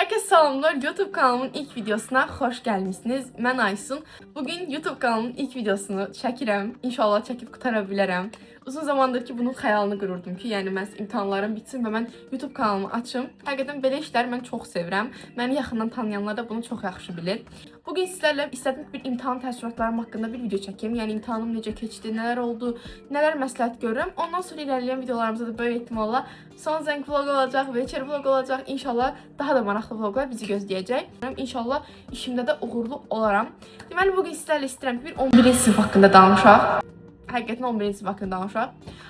Herkese selamlar. YouTube kanalımın ilk videosuna hoş gelmişsiniz. Ben Aysun. Bugün YouTube kanalımın ilk videosunu çəkirəm. İnşallah çəkib qutara bilərəm. Uzun zamandır ki bunun xəyalını qururdum ki, yəni mən imtahanlarım bitsin və mən YouTube kanalımı açım. Həqiqətən belə işləri mən çox sevirəm. Məni yaxından tanıyanlar da bunu çox yaxşı bilir. Bugün sizlərlə istədiyim bir imtahan təəssüratlarım haqqında bir video çəkeyim. Yəni imtahanım necə keçdi, nələr oldu, nələr məsləhət görürəm. Ondan sonra irəliləyən videolarımızda da böyük ehtimalla son zəng vlog olacaq, večer vlog olacaq. İnşallah daha da maraqlı vloglar bizi gözləyəcək. İnşallah işimdə də uğurlu olaram. Deməli bugün sizlərlə istəyirəm ki, bir 11-ci sinif haqqında danışaq. Həqiqətən 11-ci sinif haqqında danışaq.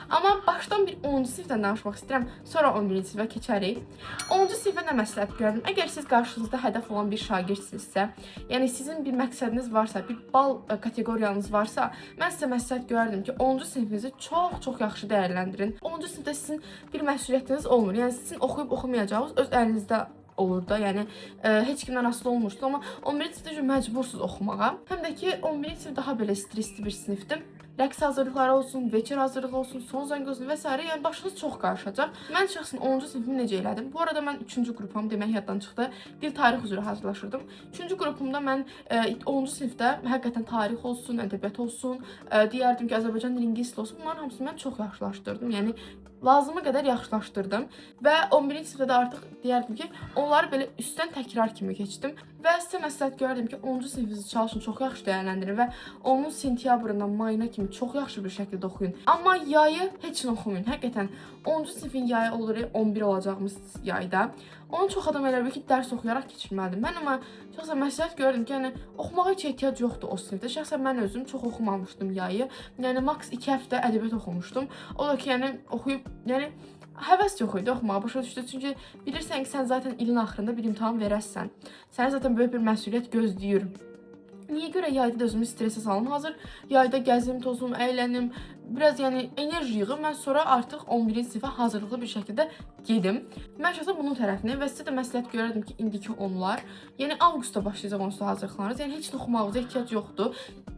Amma başdan bir 10-cu sinifdən danışmaq istəyirəm. Sonra 11-ci sinifə keçərik. 10-cu sinifə nə məsləhət görürəm? Əgər siz qarşınızda hədəf olan bir şagirdsinizsə, yəni sizin bir məqsədiniz varsa, bir bal kateqoriyanız varsa, mən sizə məsləhət görərdim ki, 10-cu sinifinizi çox yaxşı dəyərləndirin. 10-cu sinifdə sizin bir məsuliyyətiniz olmur. Yəni sizin oxuyub oxumayacağınız öz əlinizdə olur da, yəni heç kimdən asılı olmuşdu, amma 11-ci sinifdə məcbursunuz oxumağa. Həm də ki 11-ci sinif daha belə stresli bir sinifdir. Rəqs hazırlıqları olsun, večer hazırlığı olsun, son zəng olsun və s. Yəni başınız çox qarışacaq. Mən şəxsən 10-cu sinifimi necə elədim? Bu arada mən 3-cü qrupam, demək yaddan çıxdı. Dil tarix üzrə hazırlaşırdım. 3-cü qrupumda mən 10-cu sinifdə həqiqətən tarix olsun, ədəbiyyat olsun, deyərdim ki, Azərbaycan dili, ingilis dili olsun. Bunların hamısını mən çox yaxşılaşdırdım. Yəni lazıma qədər yaxşılaşdırdım və 11-ci sinifdə də artıq deyərdim ki, onları belə üstdən təkrar kimi keçdim və sizə məsləhət görərdim ki, 10-cu sinifinizi çalışın, çox yaxşı dəyərləndirin və onun sentyabrından mayına kimi çox yaxşı bir şəkildə oxuyun. Amma yayı heç nə oxumayın. Həqiqətən 10-cu sinifin yayı olur, 11 olacağımız yayda. Onu çox adam elə bilir ki, dərs oxuyaraq keçirməlidir. Mən amma şəxsən məsləhət gördüm ki, yəni oxumağa heç ehtiyac yoxdur o sinifdə. Şəxsən mən özüm çox oxumamışdım yayı. Yəni maks 2 həftə ədəbiyyat oxumuşdum. O da ki, yəni oxuyub, yəni həvəs yox idi oxumağa, başa düşdü. Çünki bilirsən ki, sən zaten ilin axırında bir imtahan verəsən. Səni zaten böyük bir məsuliyyət gözləyir. Niyə görə yayda da özümü stresə salım? Hazır yayda gəzim, tozum, əylənim, biraz yəni enerji yığım. Mən sonra artıq 11-ci sinifə hazırlıqlı bir şəkildə gedim. Mən şəxsən bunun tərəfindeyim və sizə də məsləhət görərdim ki, indiki onlar, yəni avqustda başlayacaq onsuz da hazırlıqlarınız. Yəni heç nə oxumağınıza ehtiyac yoxdur.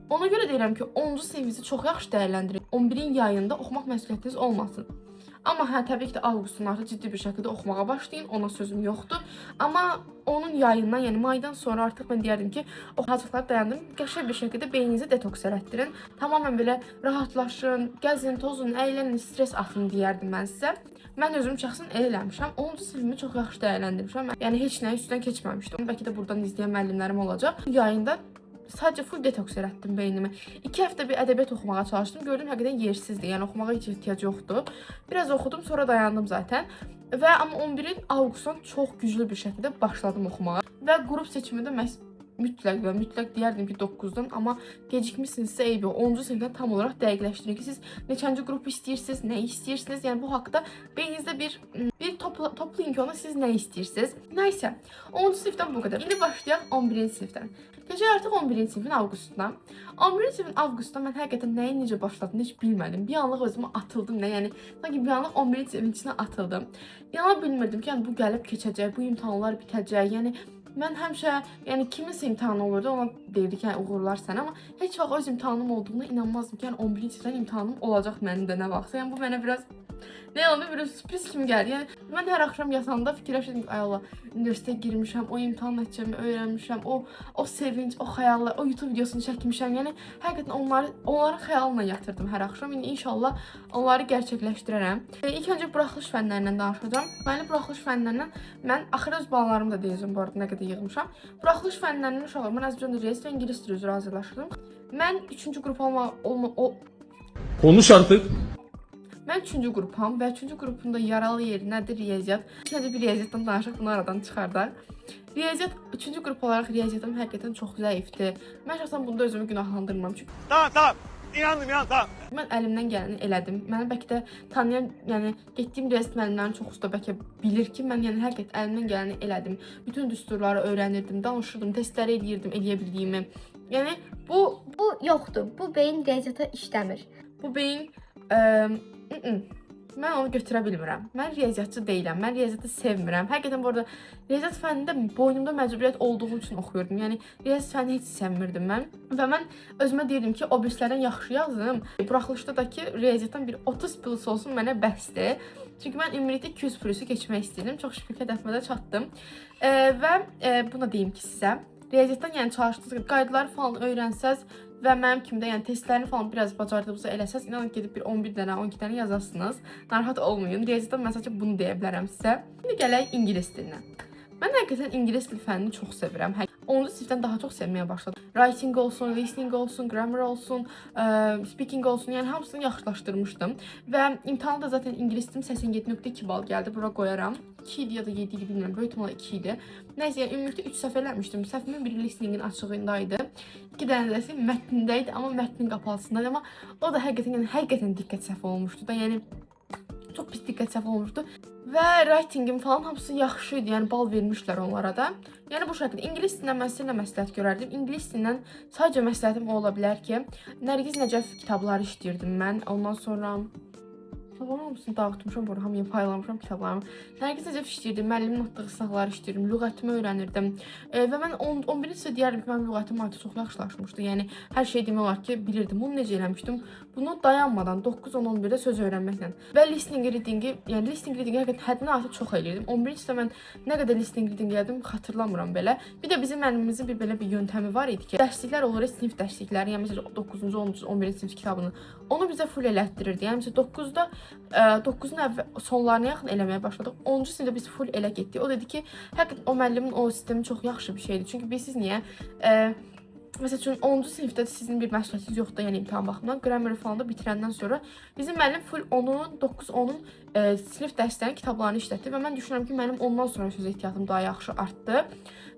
Ona görə deyirəm ki, 10-cu sinifinizi çox yaxşı dəyərləndirin. 11-in yayında oxumaq məsuliyyətiniz olmasın. Amma hə, təbii ki də avqustun artıq ciddi bir şəkildə oxumağa başlayın, ona sözüm yoxdur. Amma onun yayından, yəni maydan sonra artıq mən deyərdim ki, o hazırlıqları dayandım, qəşəng bir şəkildə beyninizi detoks elətdirin. Tamamilə belə rahatlaşın, gəzin, tozun, əylənin, stres atın deyərdim mən sizə. Mən özüm şəxsən elə eləmişəm. 10-cu sinifimi çox yaxşı dəyərləndirmişəm. Yəni heç nəyi üstdən keçməmişdim. Bəlkə də buradan izləyən müəllimlərim olacaq. Yayında sadəcə full detoks elətdim beynimi. 2 həftə bir ədəbiyyat oxumağa çalışdım. Gördüm həqiqətən yersizdir. Yəni oxumağa heç ehtiyac yoxdur. Biraz oxudum, sonra dayandım zaten. Və amma 11-in avqustdan çox güclü bir şəkildə başladım oxumağa. Və qrup seçimində mütləq deyərdim ki 9-dan, amma gecikmişsinizsə eybi o. 10-cu sinifdən tam olaraq dəqiqləşdirin ki, siz neçənci qrup istəyirsiniz, nə istəyirsiniz. Yəni bu haqqda beyninizdə bir toplayın ki, ona siz nə istəyirsiniz. Nəysə, 10-cu sinifdən bu qədər. İndi başlayaq 11-ci sinifdən. Keçək artıq 11-ci sinifin avqustuna. 11-ci sinifin avqustunda mən həqiqətən nəyin necə başladığını heç bilmədim. Bir anlıq özümə atıldım, yəni sanki bir anlıq 11-ci sinifin içinə atıldım. İnana bilmirdim ki, yəni bu gəlib keçəcək, bu imtahanlar bitəcək. Yəni mən həmişə, yəni kiminsə imtahanı olurdu, ona deyirdi ki, yəni uğurlar sənə, amma heç vaxt öz imtahanım olduğuna inanmazdım ki, yəni 11-ci sinifdən imtahanım olacaq mənim də nə vaxtsa. Yəni bu mənə biraz nə yalan bir sürpriz kimi gəldi. Yəni mən hər axşam yatanda fikirləşirdim ki, ay Allah, universitetə girmişəm, o imtahan nəticəmi öyrənmişəm, o sevinç, o xəyallar, o YouTube videosunu çəkmişəm. Yəni həqiqətən onların xəyalına yatırdım hər axşam. İndi inşallah onları gerçəkləşdirərəm. İlk öncə buraxılış fənlərindən danışacağam. Deməli buraxılış fənlərindən mən axırda öz balalarımı da deyəcəm bu arada nə qədər yığmışam. Buraxılış fənlərindən uşaqlar mən Azərbaycan dili və ingilis dili üzrə hazırlaşırdım. Mən 3-cü qrup Konuş artıq. Mən 3-cü qrupam və 3-cü qrupunda yaralı yeri nədir? Riyaziyyat. İlk bir riyaziyyatdan danışaq, bunu aradan çıxardaq. Riyaziyyat, 3-cü qrup olaraq riyaziyyatım həqiqətən çox zəifdir. Mən şəxsən bunda özümü günahlandırmıram. Çünki Tamam. İnandım, tamam. mən əlimdən gələni elədim. Məni bəlkə də tanıyan, yəni getdiyim riyaziyyat müəllimlərin çoxusu da bəlkə bilir ki, mən yəni həqiqət əlimdən gələni elədim. Bütün düsturları öyrənirdim, danışırdım, testləri eləyirdim, eləyə bildiyimi. Yəni bu yoxdur. Bu beyin riyaziyyata işləmir. Bu beyin mən onu götürə bilmirəm. Mən riyaziyyatçı deyiləm. Mən riyaziyyatı sevmirəm. Həqiqətən bu arada riyaziyyat fənnində boynumda məcburiyyət olduğu üçün oxuyurdum. Yəni riyaziyyat fənnini heç sevmirdim mən. Və mən özümə deyirdim ki, o birislərdən yaxşı yazım. Buraxılışda da ki, riyaziyyatdan bir 30 plus olsun mənə bəsdir. Çünki mən ümumilikdə 200 plusu keçmək istəyirdim. Çox şükür hədəfimə də çatdım. Buna deyim ki, sizə riyaziyyatdan yəni çalışdığınız qaydaları falan öyrənsəz və mənim kimi də yəni testlərini falan biraz bacardığınızı eləsəz, inanın gedib bir 11 dənə, 12 dənə yazasınız. Narahat olmayın. Riyaziyyatdan mən sadəcə bunu deyə bilərəm sizə. İndi gələk ingilis dilinə. Mən həqiqətən ingilis dil fənnini çox sevirəm. 10-cu sinifdən daha çox sevməyə başladım. Writing olsun, listening olsun, grammar olsun, speaking olsun, yəni hamısını yaxşılaşdırmışdım. Və imtahanda da zaten ingilisdim 87.2 bal gəldi. Bura qoyaram. 2 idi ya da 7 idi bilmirəm. Böyük ihtimalle 2 idi. Nəysə, yəni ümumilikdə 3 səhv eləmişdim. Səhvimin biri listeningin açığındaydı. 2 dənəsi mətnində idi, amma mətnin qapalısındaydı. Amma o da həqiqətən diqqət səhvi olmuşdu da. Yəni çox pis diqqət səhvi olmuşdu. Və writingim falan hamısı yaxşı idi. Yəni bal vermişlər onlara da. Yəni bu şəkildə ingilis dilindən mən sizə məsləhət görərdim. İngilis dilindən sadəcə məsləhətim ola bilər ki, Nərgiz Nəcəf kitabları işləyirdim mən. Ondan sonra kitabların hamısını dağıtmışam, burada hamıya paylamışam kitablarımı. Nərgiz Nəcəf işləyirdim, müəllimin atdığı sınaqları işləyirdim, lüğətimi öyrənirdim. Və mən 11-ci sinifdə deyərdim ki, mənim lüğətim artıq çox yaxşılaşmışdı. Yəni hər şey demək olar ki, bilirdim. Bunu necə eləmişdim? Bunu dayanmadan 9, 10, 11-də söz öyrənməklə və listening readingi, yəni listening readingi həqiqətən həddindən artıq çox eləyirdim. 11-ci sinifdə mən nə qədər listening reading elədim xatırlamıram belə. Bir də bizim müəllimimizin belə bir yöntəmi var idi ki, dərsliklər olur, sinif dərslikləri, yəni məsələn 9-cu, 10-cu, 11-ci sinif kitabını onu bizə full elətdirirdi. Yəni məsələn 9-un sonlarına yaxın eləməyə başladıq. 10-cu sinifdə biz full elə getdik. O dedi ki, həqiqətən o müəllimin o sistemi çox yaxşı bir şeydir. Çünki bilirsiniz niyə? Məsəl üçün 10-cu sinifdə sizin bir məsuliyyətiniz yoxdur, yəni imtahan baxımından. Grammar falan da bitirəndən sonra bizim müəllim full 9-10-un sinif dərslərinin kitablarını işlətdi və mən düşünürəm ki, mənim ondan sonra söz ehtiyatım daha yaxşı artdı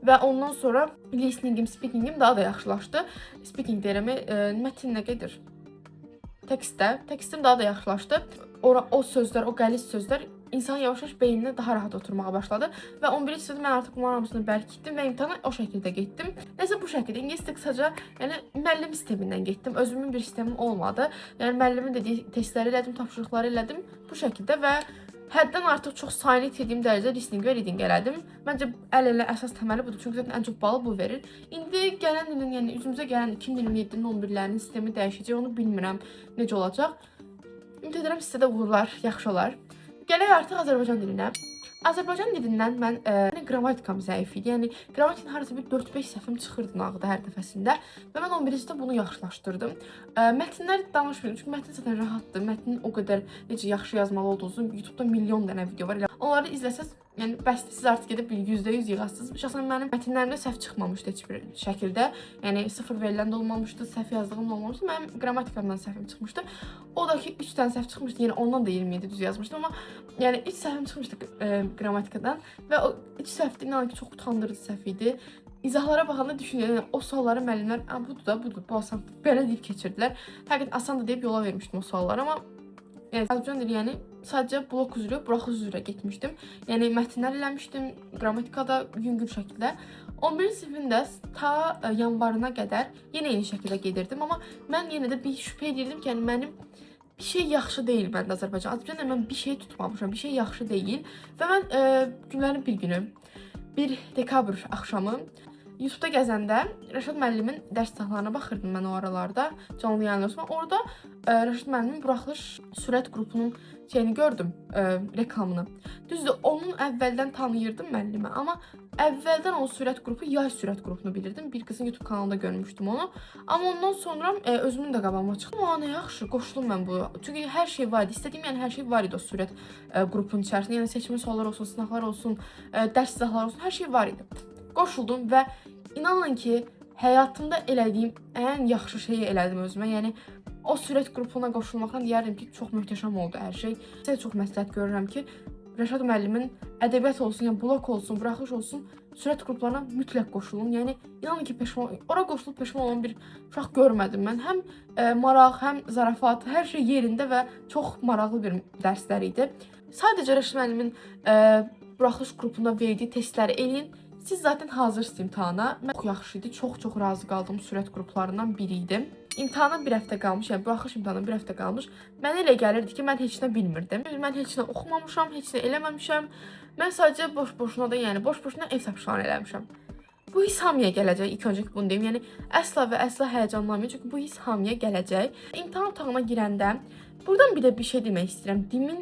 və ondan sonra listeningim, speakingim daha da yaxşılaşdı. Speaking deyirəm, mətn nə gedir? Tekstim daha da yaxşılaşdı. O sözlər, o qəliz sözlər İnsanın yavaş-yavaş beyninə daha rahat oturmağa başladı və 11-ci sinifdə mən artıq bunların hamısını bərkitdim və imtahana o şəkildə getdim. Nəsə bu şəkildə ingilis dili qısaca, yəni müəllim sistemindən getdim. Özümün bir sistemim olmadı. Yəni müəllimin dediyi testləri elədim, tapşırıqları elədim bu şəkildə və həddən artıq çox sayını itirdiyim dərəcədə listening və reading elədim. Məncə əl-elə əsas təməli budur. Çünki zaten ən çox balı bu verir. İndi gələn ilin, yəni üzümüzə gələn 2027-nin 11-lərinin sistemi dəyişəcək. Onu bilmirəm necə olacaq. Ümid edirəm sizə də uğurlar, yaxşı olar. Gələk artıq Azərbaycan dilinə. Azərbaycan dilindən mən qrammatikam zəif idi. Yəni qrammatikin harasa bir 4-5 səhvim çıxırdı nağda hər dəfəsində və mən 11-ci sinifdə bunu yaxşılaşdırdım. Mətnlər danışmıram çünki mətn zaten rahatdır. Mətnin o qədər necə yaxşı yazmalı olduğunuzu YouTube-da milyon dənə video var. Onları izləsəz, yəni bəsdir, siz artıq gedib %100 yığasınız. Şəxsən mənim mətnlərimdə səhv çıxmamışdı heç bir şəkildə. Yəni 0 verilən də olmamışdı, səhv yazdığım da olmamışdı. Mənim qrammatikamdan səhvim çıxmışdı. O da ki 3 dənə səhv çıxmışdı. Yəni ondan da 27 düz yazmışdım, amma yəni 3 səhvim çıxmışdı qrammatikadan və o 3 səhvdə inanın ki çox utandırıcı səhv idi. İzahlara baxanda düşünürəm, o sualları müəllimlər, budur, bu asan belə deyib keçirdilər. Həqiqətən asan da deyib yola vermişdim o sualları, amma yəni Azərbaycan dili yəni sadəcə blok üzrə, buraxılış üzrə getmişdim. Yəni mətnlər eləmişdim, qrammatikada yüngül şəkildə. 11-ci sinifində ta yanvarına qədər yenə eyni şəkildə gedirdim, amma mən yenə də bir şübhə edirdim ki, yəni mənim bir şey yaxşı deyil məndə Azərbaycanda mən bir şey tutmamışam, bir şey yaxşı deyil və mən günlərin bir günü 1 dekabr axşamı YouTube'da gəzəndə Rəşad müəllimin dərs sahlarına baxırdım mən o aralarda, canlı yayınlaşma. Orada Rəşad müəllimin buraxılış sürət qrupunun şeyini gördüm, reklamını. Düzdür, onun əvvəldən tanıyırdım müəllimi, amma əvvəldən o sürət qrupu yay sürət qrupunu bilirdim. Bir qızın YouTube kanalında görmüşdüm onu. Amma ondan sonra özümün də qabağıma çıxdı. Amma nə yaxşı, qoşulum mən bu. Çünki hər şey var idi. İstədiyim yəni hər şey var idi o sürət qrupunun içərisində. Yəni seçmə suallar olsun, sınaqlar olsun, dərs izahları olsun, hər şey var idi. Qoşuldum və inanın ki, həyatımda elədiyim ən yaxşı şeyi elədim özümə. Yəni o sürət qrupuna qoşulmaqdan deyərdim ki, çox möhtəşəm oldu hər şey. Sizə çox məsləhət görürəm ki, Rəşad müəllimin ədəbiyyat olsun, yəni blok olsun, buraxılış olsun, sürət qruplarına mütləq qoşulun. Yəni inanın ki, ora qoşulub peşman olan bir uşaq görmədim mən. Həm maraq, həm zarafat, hər şey yerində və çox maraqlı bir dərslər idi. Sadəcə Rəşad müəllimin buraxılış qrupunda verdiyi testləri eləyin. Siz zaten hazırsınız imtahana. Mən çox yaxşı idi, çox razı qaldığım sürət qruplarından biri idi. İmtahana bir həftə qalmış, yəni buraxılış imtahana bir həftə qalmış. Mənə elə gəlirdi ki, mən heç nə bilmirdim. Mən heç nə oxumamışam, heç nə eləməmişəm. Mən sadəcə boş-boşuna da, yəni boş-boşuna ev tapşırıqları eləmişəm. Bu his hamıya gələcək. İlk öncə bunu deyim. Yəni əsla və əsla həyəcanlanmayın, çünki bu his hamıya gələcək. İmtahan otağına girəndə buradan bir də bir şey demək istəyirəm. Dimin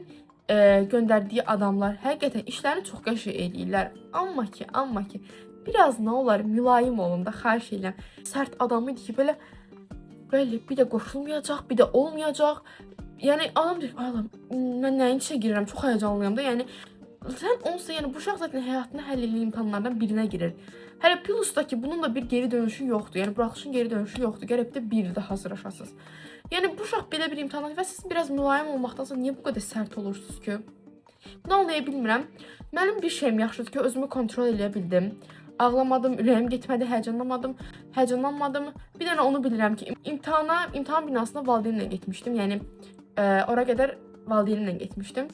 göndərdiyi adamlar həqiqətən işlərini çox qəşəng eləyirlər. Amma ki, biraz nə olar mülayim olun da, xahiş edirəm. Sərt adam idi ki, belə bir də qoşulmayacaq, bir də olmayacaq. Yəni adam deyir, "Ay Allah, mən nəyin içə girirəm? Çox həyəcanlıyam da." Yəni sən onsa, yəni bu uşaq zaten həyatında həll etdiyi imtahanlardan birinə girir. Hələ plus da ki, bunun da bir geri dönüşü yoxdur. Yəni buraxılışın geri dönüşü yoxdur. Gərək bir də bir ildə hazırlaşasınız. Yəni bu uşaq belə bir imtahan və siz biraz mülayim olmaqdansa niyə bu qədər sərt olursunuz ki? Bunu anlaya bilmirəm. Mənim bir şeyim yaxşıdır ki, özümü kontrol edə bildim. Ağlamadım, ürəyim getmədi, həyəcanlanmadım. Bir dənə onu bilirəm ki, imtahan binasına valideynimlə getmişdim. Yəni ora qədər valideynimlə getmişdim.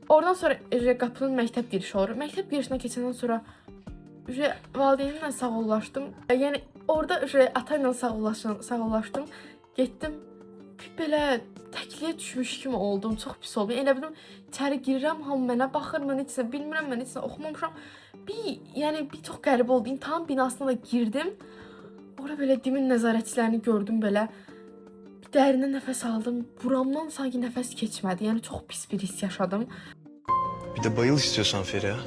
Oradan sonra qapının məktəb girişi olur. Məktəb girişinə keçəndən sonra valideynimlə sağollaşdım. Yəni orada ata ilə sağollaşdım. Getdim. Belə təkliyə düşmüş kimi oldum. Çox pis oldu. Elə bildim, içəri girirəm, hamı mənə baxır, mən heç nə bilmirəm, mən heç nə oxumamışam. Bir çox qəribə oldu. İmtahan binasına da girdim. Orada belə dimin nəzarətçilərini gördüm belə. Bir dərindən nəfəs aldım. Buramdan sanki nəfəs keçmədi. Yəni çox pis bir his yaşadım. Bir de bayıl istiyorsan Feriha.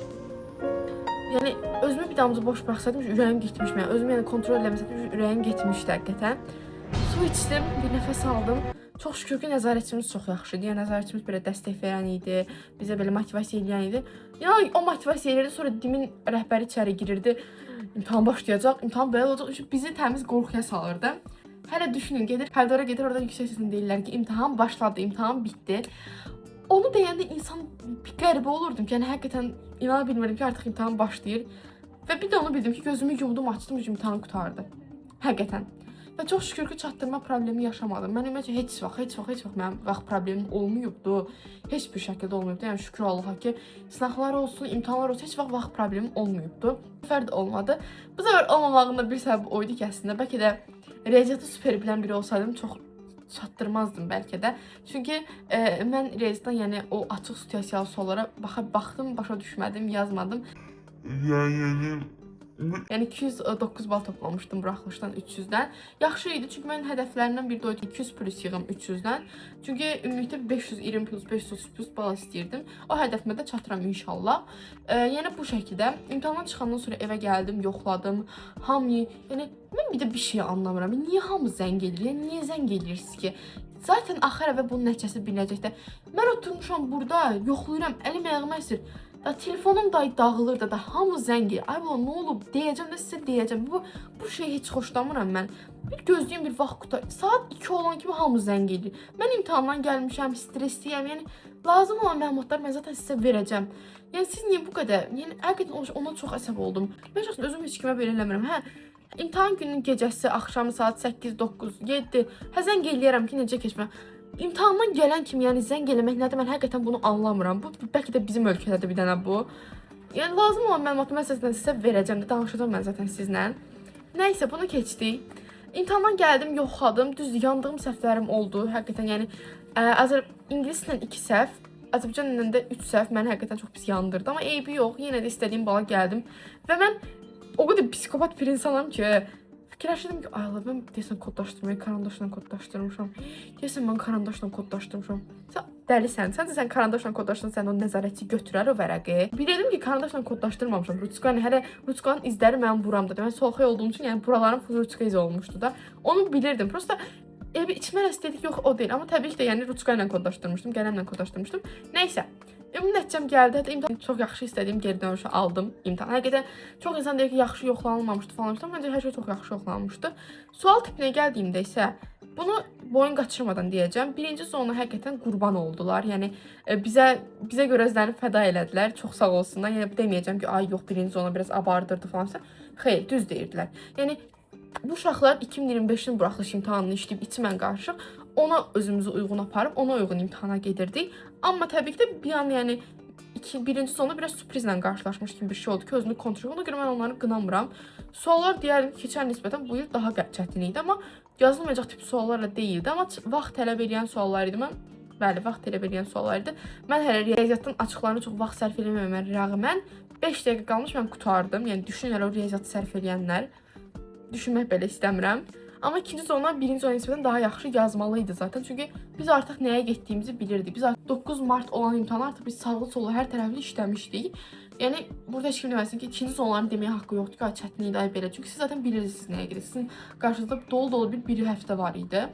Yəni özümü bir damcı boş buraxsaydım, ürəyim getmiş. Yəni özümü kontrol eləməsəydim, ürəyim getmişdi həqiqətən. Su içdim, bir nəfəs aldım. Çox şükür ki, nəzarətçimiz çox yaxşı idi. Yəni nəzarətçimiz belə dəstək verən idi, bizə belə motivasiya edən idi. Yəni o motivasiya edirdi, sonra dimin rəhbəri içəri girirdi. İmtahan başlayacaq, imtahan belə olacaq. Bizi təmiz qorxuya salırdı. Hələ düşünün, koridora gedir, orada yüksək səslə deyirlər ki, imtahan başladı, imtahan bitdi. Onu deyəndə insan bir qəribə olurdum ki, yəni həqiqətən inana bilmirdim ki, artıq imtahan başlayır. Və bir də onu bildim ki, gözümü yumdum, açdım, imtahan qutardı. Həqiqətən. Və çox şükür ki, çatdırma problemi yaşamadım. Mən ümumiyyətlə heç vaxt mənim vaxt problemim olmayıbdı. Heç bir şəkildə olmayıbdı. Yəni şükür Allaha ki, sınaqlar olsun, imtahanlar olsun, heç vaxt problemim olmayıbdı. Bu səfər də olmadı. Bu səfər olmamağının da bir səbəbi oydu ki, əslində bəlkə də riyaziyyatı super bilən biri olsaydım çox çatdırmazdım bəlkə də. Çünki mən riyaziyyatdan, yəni o açıq situasiyalı suallara baxdım, başa düşmədim, yazmadım. Yəni 209 bal toplamışdım buraxılışdan 300-dən. Yaxşı idi, çünki mənim hədəflərimdən biri də oydu 200 plus yığım 300-dən. Çünki ümumilikdə 520 plus 530 plus bal istəyirdim. O hədəfimə də çatıram inşallah. Yəni bu şəkildə imtahandan çıxandan sonra evə gəldim, yoxladım. Yəni mən bir də bir şey anlamıram. Niyə hamı zəng edir? Yəni niyə zəng edirsiniz ki? Zaten axır əvvəl bunun nəticəsi bilinəcəkdə. Mən oturmuşam burada, yoxlayıram, əlim ayağım əsir. Telefonum da dağılır da hamı zəng edir. Ay bala, nə olub? Deyəcəm də sizə deyəcəm. Bu şeyi heç xoşlamıram mən. Bir gözləyim, bir vaxt qutar. Saat 2 olan kimi hamı zəng edir. Mən imtahandan gəlmişəm, stressliyəm. Yəni lazım olan məlumatları mən zaten sizə verəcəm. Yəni siz niyə bu qədər? Yəni həqiqətən ona çox əsəb oldum. Mən şəxsən özüm heç kimə belə eləmirəm. İmtahan gününün gecəsi, axşamı saat 8, 9, 7. Zəng eləyərəm ki, necə keçmə. İmtahandan gələn kimi, yəni zəng eləmək nədir, mən həqiqətən bunu anlamıram. Bu bəlkə də bizim ölkədə bir dənə bu. Yəni lazım olan məlumatı mən sizə verəcəm də, danışacağam mən zaten sizlə. Nəysə, bunu keçdik. İmtahandan gəldim, yoxladım. Düz yandığım səhvlərim oldu. Həqiqətən, yəni ingilis ilə 2 səhv, Azərbaycan ilə də 3 səhv məni həqiqətən çox pis yandırdı. Amma eybi yox, yenə də istədiyim bala gəldim. Və mən o qədər psikopat bir insanam ki, fikirləşdim ki, ay Allah, mən deyəsən kodlaşdırmayı karandaşla kodlaşdırmışam. Deyəsən mən karandaşla kodlaşdırmışam. Sən dəlisən. Sən karandaşla kodlaşdırsan, sən o nəzarətçi götürər o vərəqi. Bilirdim ki, karandaşla kodlaşdırmamışam. Ruçkanın hələ ruçkanın izləri mənim buramdadır. Mən solxay olduğum üçün, yəni buraların ruçka izi olmuşdu da. Onu bilirdim. Prosta içmə estetik yox, o deyil. Amma təbii ki də yəni ruçka ilə kodlaşdırmışdım, qələmlə kodlaşdırmışdım. Nəysə. Nəticəm gəldi. Hətta imtahan çox yaxşı istədiyim geri dönüşü aldım imtahan. Həqiqətən çox insan deyir ki, yaxşı yoxlanılmamışdı falan. Məncə hər şey çox yaxşı yoxlanılmışdı. Sual tipinə gəldiyimdə isə bunu boyun qaçırmadan deyəcəm. Birinci zona həqiqətən qurban oldular. Yəni bizə görə özlərini fəda elədilər. Çox sağ olsunlar. Yəni deməyəcəm ki, ay yox, birinci zona biraz abardırdı falansa. Xeyr, düz deyirdilər. Yəni bu uşaqlar 2025-in buraxılış imtahanını işləyib içmən qarışıq. Ona özümüzü uyğun aparıb, ona uyğun imtahana gedirdik. Amma təbii ki də bir an, yəni birinci sonda biraz sürprizlə qarşılaşmış kimi bir şey oldu ki, özünü kontrol. Ona görə mən onları qınamıram. Suallar deyərdim ki, keçən nisbətən bu il daha çətin idi, amma yazılmayacaq tip suallarla deyildi, amma vaxt tələb edən suallar idi. Bəli, vaxt tələb edən suallar idi. Mən hələ riyaziyyatın açıqlarına çox vaxt sərf eləməmə rəğmən 5 dəqiqə qalmış mən qurtardım. Yəni düşünün elə o riyaziyyatı sərf eləyənlər. Düşünmək belə istəmirəm. Amma ikinci zondan birinci zona nisbətən daha yaxşı yazmalıydı zaten. Çünki biz artıq nəyə getdiyimizi bilirdik. Biz artıq 9 mart olan imtahanı artıq biz sağlı sollu hər tərəfli işləmişdik. Yəni burada heç kim deməsin ki, ikinci zonaların deməyə haqqı yoxdur ki, çətinlik də belə. Çünki siz zaten bilirsiniz nəyə gedirsiniz. Sizin qarşınızda dolu bir həftə var idi.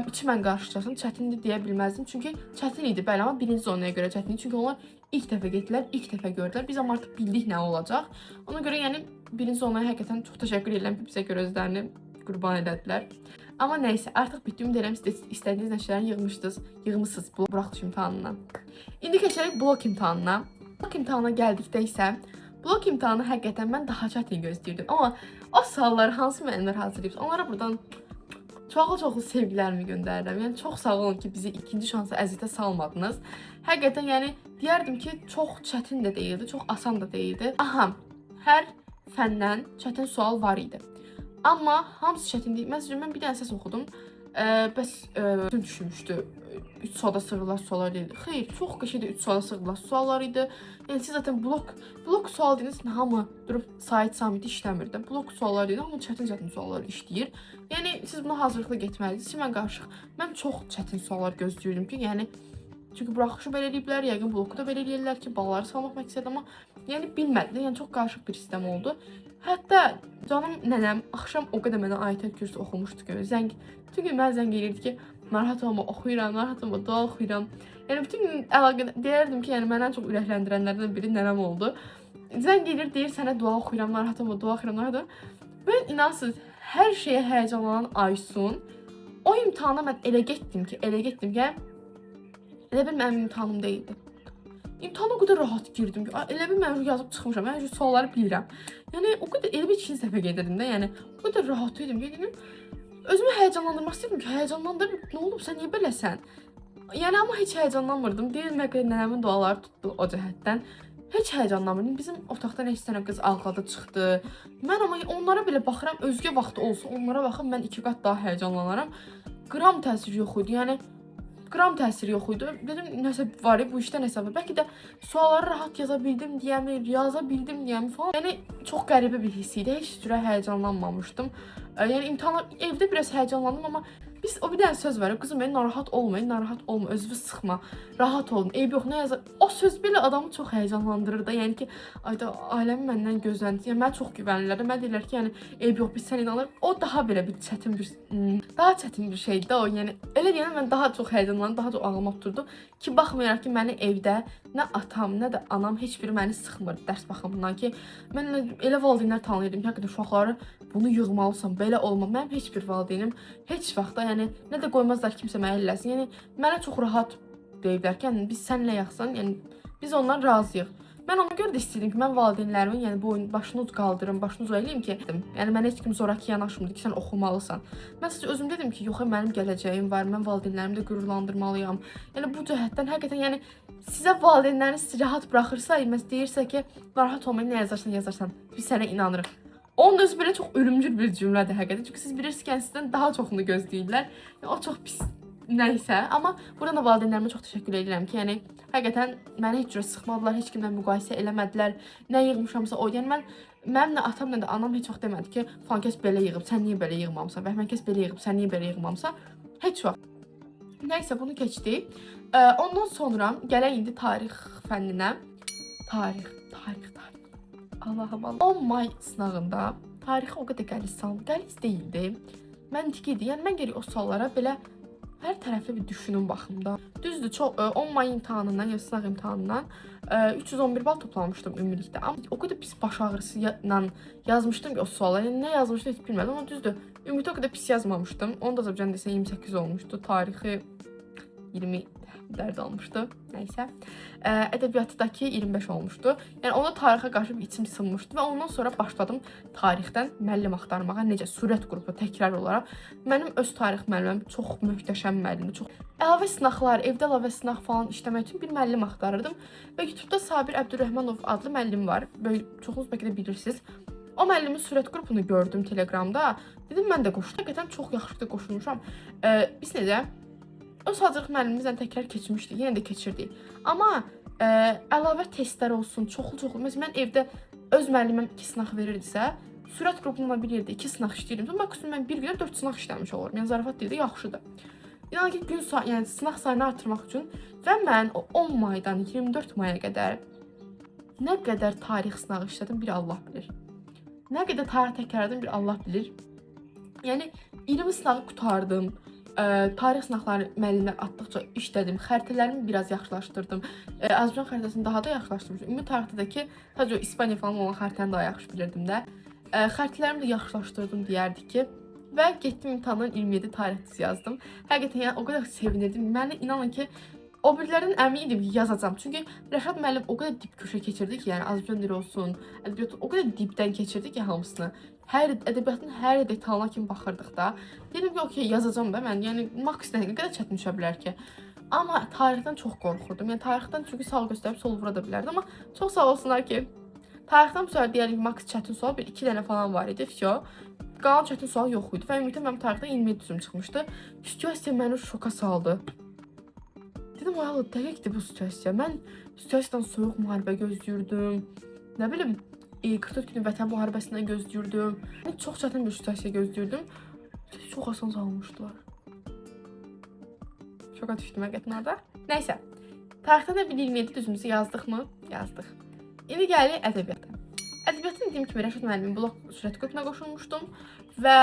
İki mən qarşılaşdım, çətindir deyə bilməzdim. Çünki çətin idi, bəli, amma birinci zonaya görə çətin idi. Çünki onlar ilk dəfə getdilər, ilk dəfə gördülər. Biz amma artıq bildik nə olacaq. Ona görə yəni birinci zonaya həqiqətən çox təşəkkür edirəm ki, bizə görə özlərini qurban elədilər. Amma nəysə, artıq bitdi. Ümid edirəm siz istədiyiniz nəşrləri yığmısınız buraxılış imtahanından. İndi keçərək blok imtahanına. Blok imtahanına gəldikdə isə, blok imtahanı həqiqətən mən daha çətin gözləyirdim. Amma o sualları hansı müəllimlər hazırlayıb, onlara buradan çoxlu sevgilərimi göndərirəm. Yəni çox sağ olun ki, bizi ikinci şansa əziyyətə salmadınız. Həqiqətən yəni deyərdim ki, çox çətin də deyildi, çox asan da deyildi. Aha, hər fəndən çətin sual var idi. Amma hamısı çətin deyil. Məsələn, mən bir dənə səs oxudum. Bəs düşmüşdü. 3 sualda sığırlar suallar deyildi. Xeyr, çox qəşəngdir 3 sualda sığırlar suallar idi. Yəni siz zaten blok sual dediniz, hamı durub Sait Samiti işləmirdi. Blok suallar deyildi, amma çətin suallar işləyir. Yəni siz buna hazırlıqla getməlisiniz. Ki mən qarışıq. Mən çox çətin suallar gözləyirdim ki, yəni çünki buraxışı belə eləyiblər, yəqin bloku da belə eləyirlər ki, balları salmaq məqsəd, amma yəni bilmədilər. Yəni çox qarışıq bir sistem oldu. Hətta canım nənəm axşam o qədər mənə Ayətəl Kürsü oxumuşdu ki, çünki mən zəng eləyirdi ki, narahat olma, oxuyuram, narahat olma, dua oxuyuram. Yəni bütün gün əlaqə deyərdim ki, yəni mənə çox ürəkləndirənlərdən biri nənəm oldu. Zəng elir, deyir sənə dua oxuyuram, narahat olma, dua oxuyuram, narahat olma. Mən inansız hər şeyə həyəcanlanan Aysun, o imtahana mən elə getdim ki, elə bil mənim imtahanım deyildi. İmtahana o qədər rahat girdim ki, elə bil mən yazıb çıxmışam, mən sualları bilirəm. Yəni o qədər elə bir ikinci dəfə gedirdim də, yəni o qədər rahat idim ki, özümü həyəcanlandırmaq istəyirdim ki, həyəcanlandır, nə olub, sən niyə beləsən? Yəni amma heç həyəcanlanmırdım. Deyir məqədə nənəmin duaları tutdu o cəhətdən. Heç həyəcanlanmırdım. Bizim otaqdan heç sənə qız ağladı, çıxdı. Mən amma onlara belə baxıram, özgə vaxtı olsun, onlara baxım, mən 2 qat daha həyəcanlanaram. Qram təsiri yox idi, yəni qram təsiri yox idi. Dedim, nəsə var, bu işdə nəsə var. Bəlkə də sualları rahat yaza bildim deyəmi falan. Yəni çox qəribə bir hiss idi. Heç cürə həyəcanlanmamışdım. Yəni imtahanlar evdə biraz həyəcanlandım, amma biz o bir dənə söz var. Qızım, mən narahat olma, özünü sıxma, rahat olun. Eyb yox, nə yazar? O söz belə adamı çox həyəcanlandırır da. Yəni ki, ayda ailəm məndən gözlənti. Yəni mən çox güvənirlər. Mən deyirlər ki, yəni eyb yox, biz sən inanır. O daha belə bir çətin bir şeydi də o. Yəni elə deyəndə mən daha çox həyəcanlandım, daha çox ağlıma oturdu ki, baxmayaraq ki, məni evdə nə atam, nə də anam heç biri məni sıxmır dərs baxımından ki, mən elə valideynlər tanıyırdım ki, həqiqətən uşaqları bunu yığmalısan, belə olma. Mənim heç bir valideynim heç vaxt da, yəni nə də qoymazlar kimsə mənə eləsin. Yəni mənə çox rahat deyiblər ki, yəni biz sənlə yaxsan, yəni biz ondan razıyıq. Mən ona görə də istəyirdim ki, mən valideynlərimin, yəni bu başını qaldırım, başını eləyim ki, yəni mənə heç kim zoraki yanaşmırdı ki, sən oxumalısan. Mən sadəcə özüm dedim ki, yox, mənim gələcəyim var, mən valideynlərimi də qürurlandırmalıyam. Yəni bu cəhətdən həqiqətən, yəni sizə valideynləriniz rahat buraxırsa, məsələn deyirsə ki, narahat olmayın, nə yazarsan, biz sənə inanırıq. Onun özü belə çox ölümcül bir cümlədir həqiqətən. Çünki siz bilirsiniz ki, sizdən daha çoxunu gözləyirlər. Yəni, o çox pis nəysə. Amma buradan da valideynlərimə çox təşəkkür edirəm ki, yəni həqiqətən məni heç cürə sıxmadılar, heç kimlə müqayisə eləmədilər. Nə yığmışamsa o. Yəni mənim nə atam, nə də anam heç vaxt demədi ki, falan kəs belə yığıb, sən niyə belə yığmamısan? Və mən kəs belə yığıb, sən niyə belə yığmamısan? Heç vaxt. Nəysə, bunu keçdik. Ondan sonra gələk indi tarix fənninə. Tarix. Allahım Allah. 10 may sınağında tarixi o qədər qəliz deyildi. Məntiqi idi. Yəni mən geri o suallara belə hər tərəfli bir düşünüm baxımda. Düzdür, 10 may imtahanından, ya sınaq imtahanından 311 bal toplamışdım ümumilikdə. Amma o qədər pis baş ağrısı ilə yazmışdım ki o sualları. Yəni nə yazmışdım heç bilmədim, amma düzdür. Ümumilikdə o qədər pis yazmamışdım. Onu da azabcan desə 28 olmuşdu. Tarixi 20 dərd almışdı. Nəysə. Ədəbiyyatdakı 25 olmuşdu. Yəni ona tarixə qarşı bir içim sınmışdı və ondan sonra başladım tarixdən müəllim axtarmağa. Necə sürət qrupu təkrar olaraq. Mənim öz tarix müəllimim çox möhtəşəm müəllimdir. Çox əlavə sınaqlar, evdə əlavə sınaq falan işləmək üçün bir müəllim axtarırdım və YouTube-da Sabir Əbdürrəhmanov adlı müəllim var. Böyle çoxunuz bəlkə də bilirsiniz. O müəllimin sürət qrupunu gördüm Telegramda. Dedim mən də qoşdum. Həqiqətən çox yaxşı da qoşulmuşam. Biz necə? O sadiq müəllimimizlə təkrar keçmişdik, yenə də keçirdik. Amma əlavə testlər olsun, çoxlu. Məsələn, mən evdə öz müəlliməm 2 sınaq verirdisə, sürət qrupumla bir yerdə 2 sınaq işləyirəm. Maksimum mən bir gündə 4 sınaq işləmiş olurum. Yəni zarafat deyil də yaxşıdır. İnanın ki, yəni sınaq sayını artırmaq üçün və mən o 10 maydan 24 maya qədər nə qədər tarix sınağı işlədim bir Allah bilir. Nə qədər tarix təkrarladım bir Allah bilir. Yəni 20 sınağı qurtardım. Tarix sınaqları müəllimlər atdıqca işlədim. Xəritələrimi biraz yaxşılaşdırdım. Azərbaycan xəritəsini daha da yaxşılaşdırmışam. Ümumi tarixdəki sadəcə İspaniya falan olan xəritəni daha yaxşı bilirdim də. Xəritələrimi də yaxşılaşdırdım deyərdik ki. Və getdim imtahandan 27 tarix yazdım. Həqiqətən yəni o qədər sevinirdim. Mən inanın ki, o birilərdən əmin idim ki, yazacağam. Çünki Rəşad müəllim o qədər dib köşə keçirdi ki, yəni Azərbaycan dili olsun, ədəbiyyat o qədər dibdən keçirdi ki, hamısını. Ədəbiyyatın hər detalına kimi baxırdıq da. Dedim ki, okey, yazacağam da mən. Yəni maks nə qədər çətin düşə bilər ki. Amma tarixdən çox qorxurdum. Yəni tarixdən çünki sağ göstərib sol vura da bilərdi. Amma çox sağ olsunlar ki, tarixdən bu səfər deyərik maks çətin sual 1-2 dənə falan var idi. Fisyo. Qalan çətin sual yox idi. Və ümumiyyətlə mənim tarixdən 27 düzüm çıxmışdı. Situasiya məni şoka saldı. Dedim, ay Allah, dəqiqdir bu situasiya. Mən situasiyadan soyuq müharibə gözləyirdim. Nə bilim, 44 günün vətən müharibəsindən gözləyirdim. Çox çətin bir situasiya gözləyirdim. Çox asan salmışdılar. Şoka düşdüm həqiqətən orada. Nəysə, tarixdən də bir 27 düzümüzü yazdıq mı? Yazdıq. İndi gəlir ədəbiyyata. Ədəbiyyatın dediyim kimi Rəşad müəllimin blok sürət qrupuna qoşulmuşdum və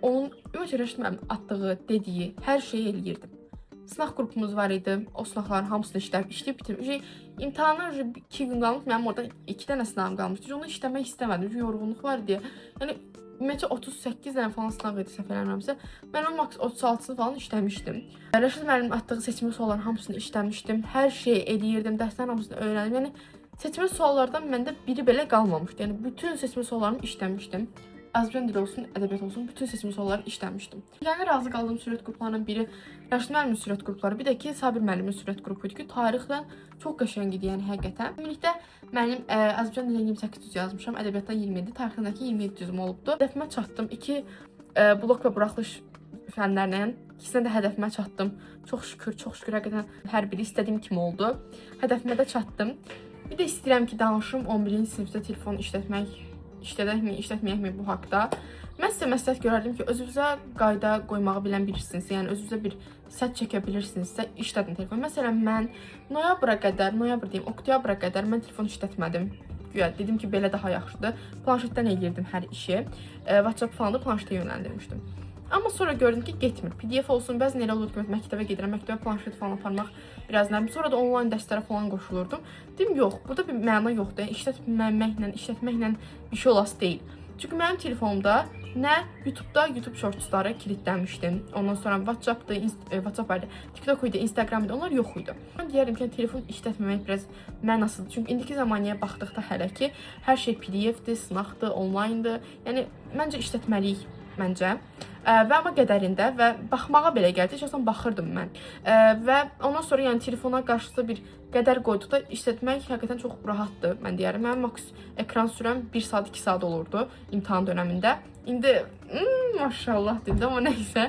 onun ümumiyyətlə Rəşad müəllimin atdığı, dediyi hər şeyi eləyirdim. Sınaq qrupumuz var idi. O sınaqların hamısını işləyib bitirdim. İmtahana 2 gün qalmış. Mənim orada 2 dənə sınavım qalmışdı. Onu işləmək istəmədim. Çünki yorğunluq var deyə. Yəni ümumiyyətlə 38 dənə falan sınaq idi səhv eləmirəmsə. Mən onun maks 36-sını falan işləmişdim. Rəşad müəllimin atdığı seçmə sualların hamısını işləmişdim. Hər şeyi eləyirdim. Dərslərin hamısını öyrəndim. Yəni seçmə suallardan məndə biri belə qalmamışdı. Yəni bütün seçmə suallarımı işləmişdim. Azərbaycan dili olsun, ədəbiyyat olsun, bütün seçmə sualları işləmişdim. Yəni razı qaldığım sürət qruplarından biri Rəşad müəllimin sürət qrupları, bir də ki Sabir müəllimin sürət qrupu idi ki, tarixdən çox qəşəng idi, yəni həqiqətən. Ümumilikdə mənim Azərbaycan dilindən 28 düz yazmışam, ədəbiyyatdan 27, tarixdəndəki 27 düzüm olubdu. Hədəfimə çatdım. 2 blok və buraxılış fənlərlə ikisinə də hədəfimə çatdım. Çox şükür həqiqətən hər biri istədiyim kimi oldu. Hədəfimə də çatdım. Bir də istəyirəm ki, danışım 11-ci sinifdə telefon işlətməyəkmi bu haqda. Mən sizə məsləhət görərdim ki, özünüzə qayda qoymağı bilən birisiniz. Yəni özünüzə bir sədd çəkə bilirsinizsə işlədin telefon. Məsələn, mən oktyabra qədər mən telefon işlətmədim. Güya dedim ki, belə daha yaxşıdır. Planşetdən eləyirdim hər işi. WhatsApp falan da planşetə yönləndirmişdim. Amma sonra gördüm ki, getmir. PDF olsun, bəzən elə olur ki, məktəbə gedirəm, məktəbə planşet falan aparmaq biraz nərim. Sonra da onlayn dərslərə falan qoşulurdum. Dedim, yox, burada bir məna yoxdur. İşlətməklə bir şey olası deyil. Çünki mənim telefonumda nə YouTube shortsları kilitlənmişdim. Ondan sonra WhatsApp TikTok idi, Instagram idi, onlar yox idi. Mən deyərdim ki, telefon işlətməmək biraz mənasızdır. Çünki indiki zamaniyyə baxdıqda hələ ki, hər şey PDF-dir, sınaqdır, onlayndır. Yəni, məncə işlətməliyik. Məncə. Və amma qədərində və baxmağa belə gəldi. Şəxsən baxırdım mən. Və ondan sonra yəni telefona qarşıda bir qədər qoyduqda işlətmək həqiqətən çox rahatdır. Mən deyərəm. Mənim maks ekran sürəm 1 saat, 2 saat olurdu imtahan dövründə. İndi maşallah dedim, amma nəysə,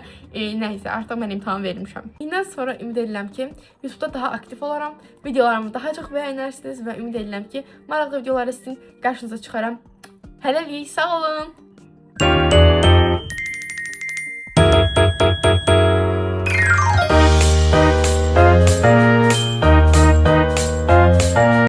artıq mən imtahan vermişəm. İndən sonra ümid edirəm ki, YouTube'da daha aktiv olaram, videolarımı daha çox bəyənərsiniz və ümid edirəm ki, maraqlı videoları sizin qarşınıza çıxaram. Hələlik, sağ olun.